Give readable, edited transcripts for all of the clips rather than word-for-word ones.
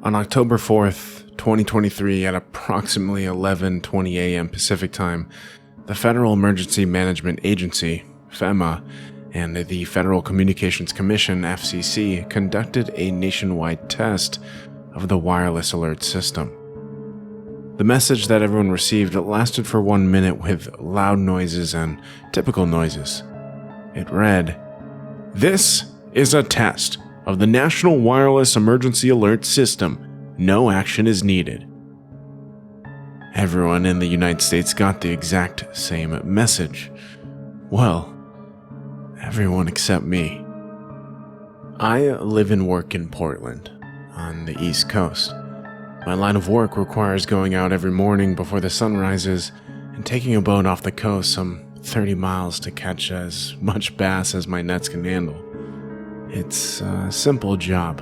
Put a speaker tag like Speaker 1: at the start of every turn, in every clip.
Speaker 1: On October 4th, 2023, at approximately 11:20 a.m. Pacific Time, the Federal Emergency Management Agency, FEMA, and the Federal Communications Commission, FCC, conducted a nationwide test of the wireless alert system. The message that everyone received lasted for 1 minute with loud noises and typical noises. It read, "This is a test of the National Wireless Emergency Alert System. No action is needed." Everyone in the United States got the exact same message. Well, everyone except me. I live and work in Portland, on the East Coast. My line of work requires going out every morning before the sun rises and taking a boat off the coast some 30 miles to catch as much bass as my nets can handle. It's a simple job.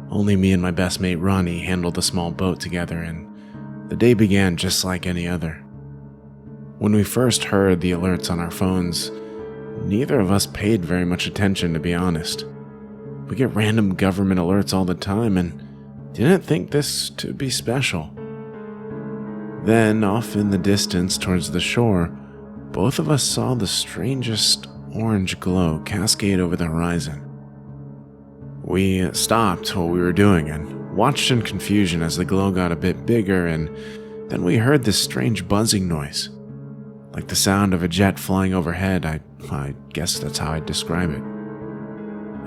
Speaker 1: Only me and my best mate Ronnie handle the small boat together, and the day began just like any other. When we first heard the alerts on our phones, neither of us paid very much attention, to be honest. We get random government alerts all the time and didn't think this to be special. Then, off in the distance towards the shore, both of us saw the strangest orange glow cascade over the horizon. We stopped what we were doing and watched in confusion as the glow got a bit bigger, and then we heard this strange buzzing noise, like the sound of a jet flying overhead. I guess that's how I'd describe it.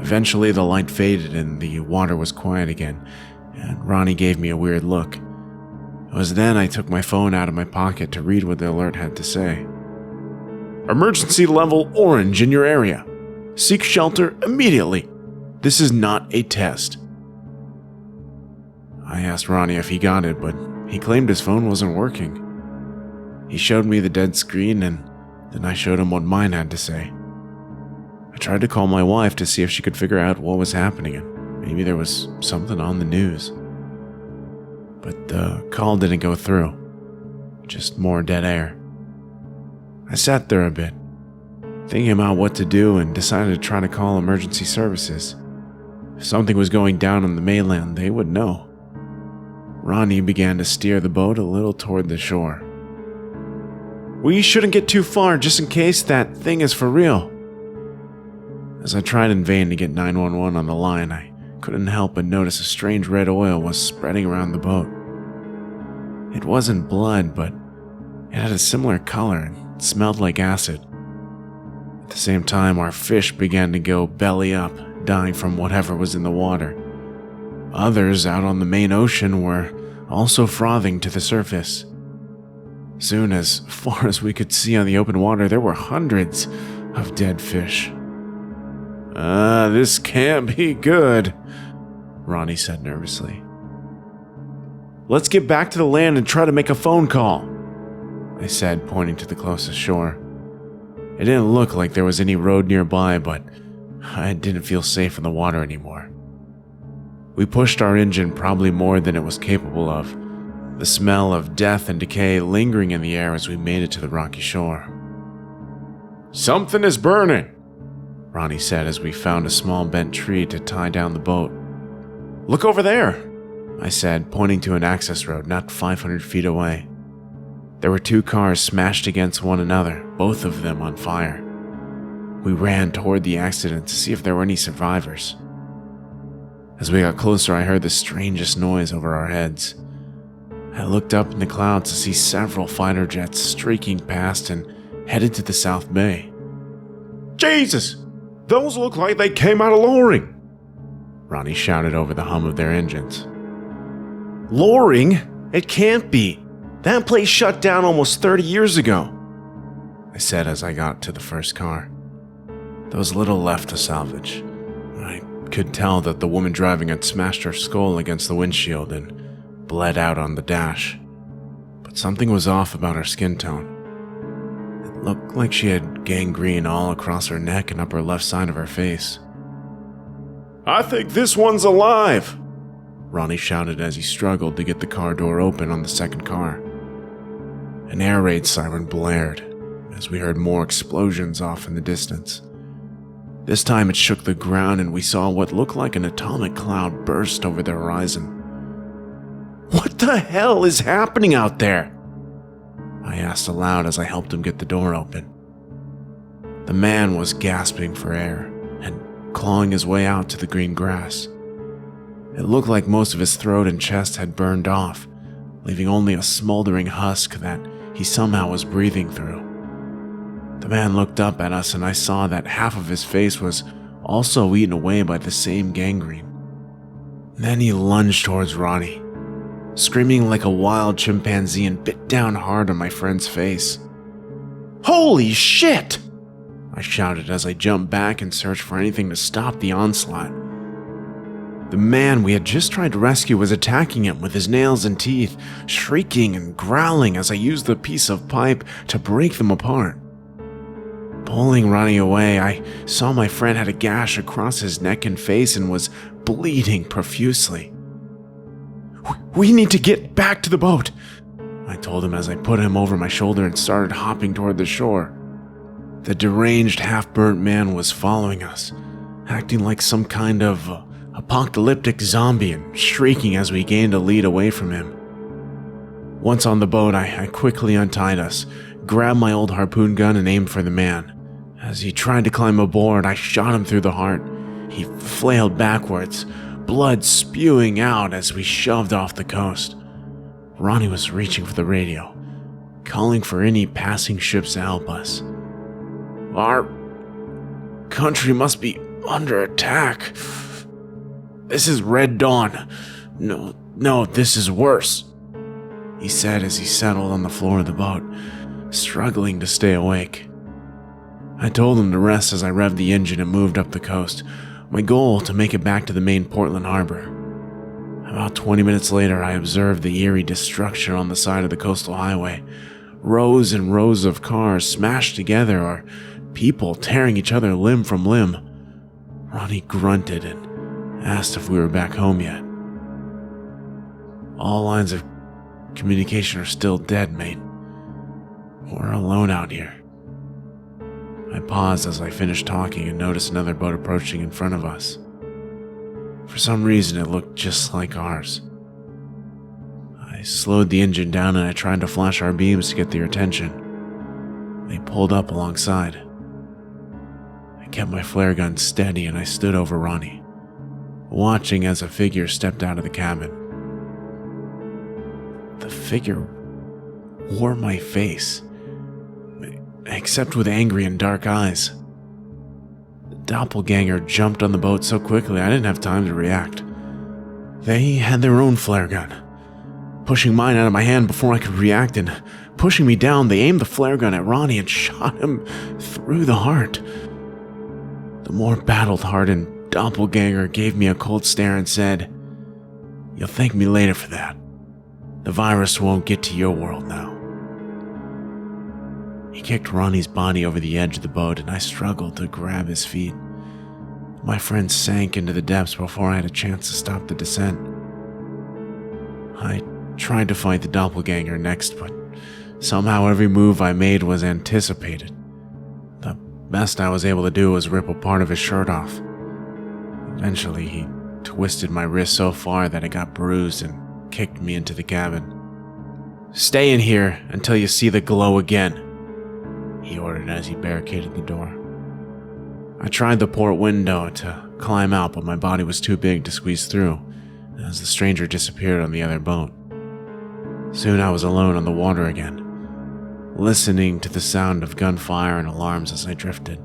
Speaker 1: Eventually the light faded and the water was quiet again, and Ronnie gave me a weird look. It was then I took my phone out of my pocket to read what the alert had to say. "Emergency level orange in your area. Seek shelter immediately. This is not a test." I asked Ronnie if he got it, but he claimed his phone wasn't working. He showed me the dead screen, and then I showed him what mine had to say. I tried to call my wife to see if she could figure out what was happening, and maybe there was something on the news. But the call didn't go through. Just more dead air. I sat there a bit, thinking about what to do, and decided to try to call emergency services. If something was going down on the mainland, they would know. Ronnie began to steer the boat a little toward the shore. "We shouldn't get too far just in case that thing is for real." As I tried in vain to get 911 on the line, I couldn't help but notice a strange red oil was spreading around the boat. It wasn't blood, but it had a similar color and smelled like acid. At the same time, our fish began to go belly up, dying from whatever was in the water. Others out on the main ocean were also frothing to the surface. Soon, as far as we could see on the open water, there were hundreds of dead fish. This can't be good," Ronnie said nervously. "Let's get back to the land and try to make a phone call," I said, pointing to the closest shore. It didn't look like there was any road nearby, but I didn't feel safe in the water anymore. We pushed our engine probably more than it was capable of, the smell of death and decay lingering in the air as we made it to the rocky shore. "Something is burning," Ronnie said as we found a small bent tree to tie down the boat. "Look over there," I said, pointing to an access road not 500 feet away. There were two cars smashed against one another, both of them on fire. We ran toward the accident to see if there were any survivors. As we got closer, I heard the strangest noise over our heads. I looked up in the clouds to see several fighter jets streaking past and headed to the South Bay. "Jesus! Those look like they came out of Loring!" Ronnie shouted over the hum of their engines. "Loring? It can't be! That place shut down almost 30 years ago," I said as I got to the first car. There was little left to salvage. I could tell that the woman driving had smashed her skull against the windshield and bled out on the dash. But something was off about her skin tone. It looked like she had gangrene all across her neck and upper left side of her face. "I think this one's alive!" Ronnie shouted as he struggled to get the car door open on the second car. An air raid siren blared as we heard more explosions off in the distance. This time it shook the ground and we saw what looked like an atomic cloud burst over the horizon. What the hell is happening out there? I asked aloud as I helped him get the door open. The man was gasping for air and clawing his way out to the green grass. It looked like most of his throat and chest had burned off, leaving only a smoldering husk that he somehow was breathing through. The man looked up at us and I saw that half of his face was also eaten away by the same gangrene. Then he lunged towards Ronnie, screaming like a wild chimpanzee and bit down hard on my friend's face. "Holy shit!" I shouted as I jumped back and searched for anything to stop the onslaught. The man we had just tried to rescue was attacking him with his nails and teeth, shrieking and growling as I used the piece of pipe to break them apart. Pulling Ronnie away, I saw my friend had a gash across his neck and face and was bleeding profusely. "We need to get back to the boat," I told him as I put him over my shoulder and started hopping toward the shore. The deranged, half-burnt man was following us, acting like some kind of apocalyptic zombie and shrieking as we gained a lead away from him. Once on the boat, I quickly untied us, grabbed my old harpoon gun and aimed for the man. As he tried to climb aboard, I shot him through the heart. He flailed backwards, blood spewing out as we shoved off the coast. Ronnie was reaching for the radio, calling for any passing ships to help us. "Our country must be under attack. This is Red Dawn. No, this is worse," he said as he settled on the floor of the boat, struggling to stay awake. I told him to rest as I revved the engine and moved up the coast, my goal to make it back to the main Portland harbor. About 20 minutes later, I observed the eerie destruction on the side of the coastal highway. Rows and rows of cars smashed together or people tearing each other limb from limb. Ronnie grunted and asked if we were back home yet. "All lines of communication are still dead, mate. We're alone out here." I paused as I finished talking and noticed another boat approaching in front of us. For some reason, it looked just like ours. I slowed the engine down and I tried to flash our beams to get their attention. They pulled up alongside. I kept my flare gun steady and I stood over Ronnie, watching as a figure stepped out of the cabin. The figure wore my face, except with angry and dark eyes. The doppelganger jumped on the boat so quickly I didn't have time to react. They had their own flare gun. Pushing mine out of my hand before I could react and pushing me down, they aimed the flare gun at Ronnie and shot him through the heart. The more battle-hardened doppelganger gave me a cold stare and said, "You'll thank me later for that. The virus won't get to your world now." He kicked Ronnie's body over the edge of the boat and I struggled to grab his feet. My friend sank into the depths before I had a chance to stop the descent. I tried to fight the doppelganger next, but somehow every move I made was anticipated. The best I was able to do was rip a part of his shirt off. Eventually, he twisted my wrist so far that it got bruised and kicked me into the cabin. "Stay in here until you see the glow again," he ordered as he barricaded the door. I tried the port window to climb out, but my body was too big to squeeze through as the stranger disappeared on the other boat. Soon I was alone on the water again, listening to the sound of gunfire and alarms as I drifted.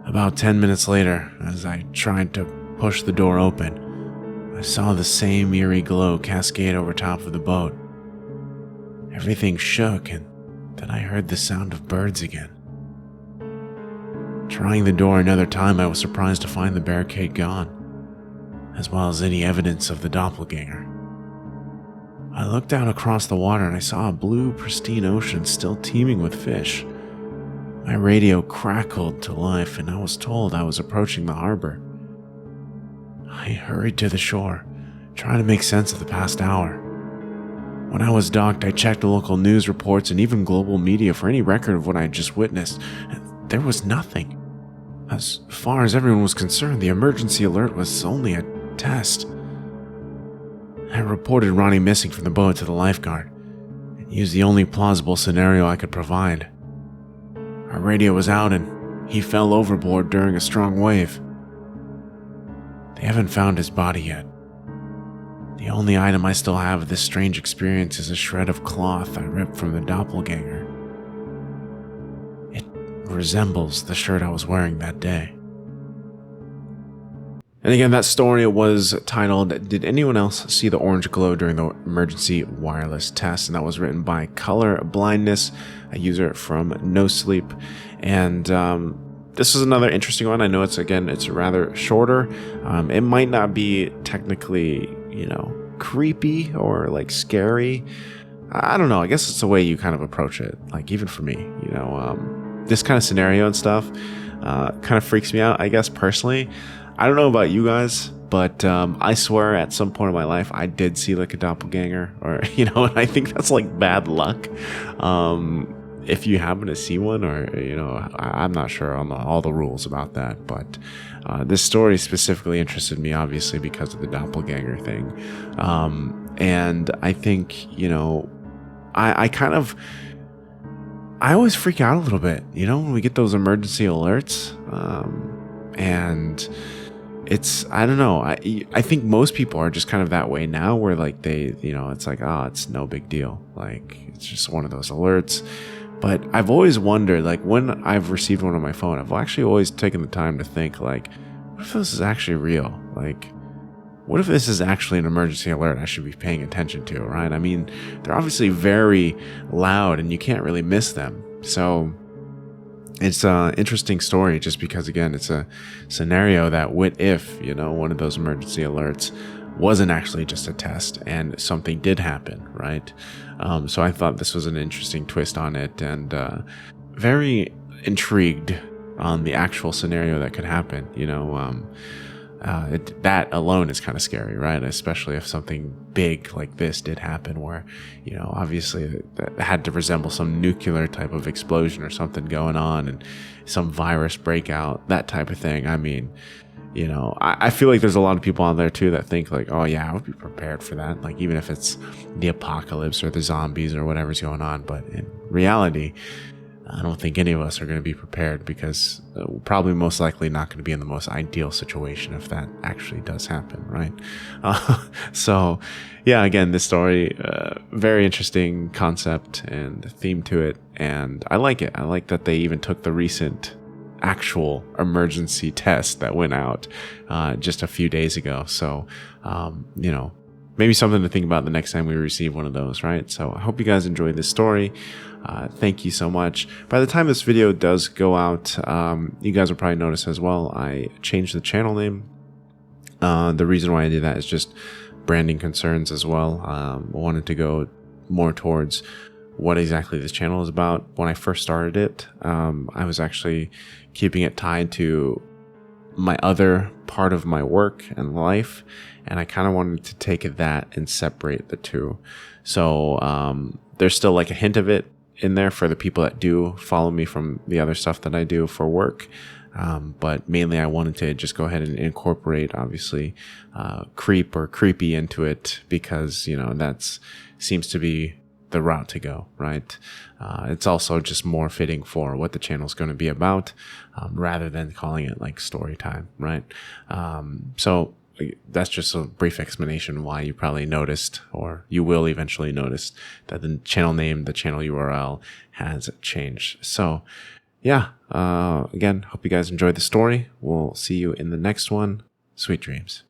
Speaker 1: About 10 minutes later, as I tried to push the door open, I saw the same eerie glow cascade over top of the boat. Everything shook and then I heard the sound of birds again. Trying the door another time, I was surprised to find the barricade gone, as well as any evidence of the doppelganger. I looked out across the water and I saw a blue, pristine ocean still teeming with fish. My radio crackled to life and I was told I was approaching the harbor. I hurried to the shore, trying to make sense of the past hour. When I was docked, I checked the local news reports and even global media for any record of what I had just witnessed, and there was nothing. As far as everyone was concerned, the emergency alert was only a test. I reported Ronnie missing from the boat to the lifeguard and used the only plausible scenario I could provide. Our radio was out and he fell overboard during a strong wave. They haven't found his body yet. The only item I still have of this strange experience is a shred of cloth I ripped from the doppelganger. It resembles the shirt I was wearing that day. And again, that story was titled, Did Anyone Else See the Orange Glow During the Emergency Wireless Test? And that was written by Color Blindness, a user from nosleep. And this is another interesting one. I know it's rather shorter. It might not be technically, creepy or like scary. I don't know. I guess it's the way you kind of approach it. Like even for me, this kind of scenario and stuff kind of freaks me out, I guess, personally. I don't know about you guys, but I swear at some point in my life I did see like a doppelganger, or and I think that's like bad luck. If you happen to see one, or I'm not sure on all the rules about that, but this story specifically interested me, obviously because of the doppelganger thing, and I think I always freak out a little bit, when we get those emergency alerts, and I don't know. I think most people are just kind of that way now, where like they, it's like, oh, it's no big deal. Like it's just one of those alerts. But I've always wondered, like when I've received one on my phone, I've actually always taken the time to think like, what if this is actually real? Like, what if this is actually an emergency alert I should be paying attention to, right? I mean, they're obviously very loud and you can't really miss them. So it's an interesting story just because, again, it's a scenario that what if, one of those emergency alerts wasn't actually just a test and something did happen, right? So I thought this was an interesting twist on it, and very intrigued on the actual scenario that could happen. That alone is kind of scary, right? Especially if something big like this did happen, where obviously it had to resemble some nuclear type of explosion or something going on, and some virus breakout, that type of thing. I mean, I feel like there's a lot of people out there too that think like, oh yeah, I would be prepared for that, like even if it's the apocalypse or the zombies or whatever's going on. But in reality, I don't think any of us are going to be prepared, because we're probably most likely not going to be in the most ideal situation if that actually does happen, right? So yeah, again, this story, very interesting concept and theme to it, and I like it. I like that they even took the recent actual emergency test that went out just a few days ago. So maybe something to think about the next time we receive one of those, right? So I hope you guys enjoyed this story. Thank you so much. By the time this video does go out, you guys will probably notice as well, I changed the channel name. The reason why I did that is just branding concerns as well. I wanted to go more towards what exactly this channel is about. When I first started it, I was actually keeping it tied to my other part of my work and life, and I kind of wanted to take that and separate the two. So there's still like a hint of it in there for the people that do follow me from the other stuff that I do for work, but mainly I wanted to just go ahead and incorporate, obviously, creep or creepy into it, because that's seems to be the route to go, right? It's also just more fitting for what the channel is going to be about, rather than calling it like story time, right? So that's just a brief explanation why you probably noticed, or you will eventually notice, that the channel name, the channel URL has changed. So yeah, again, hope you guys enjoyed the story. We'll see you in the next one. Sweet dreams.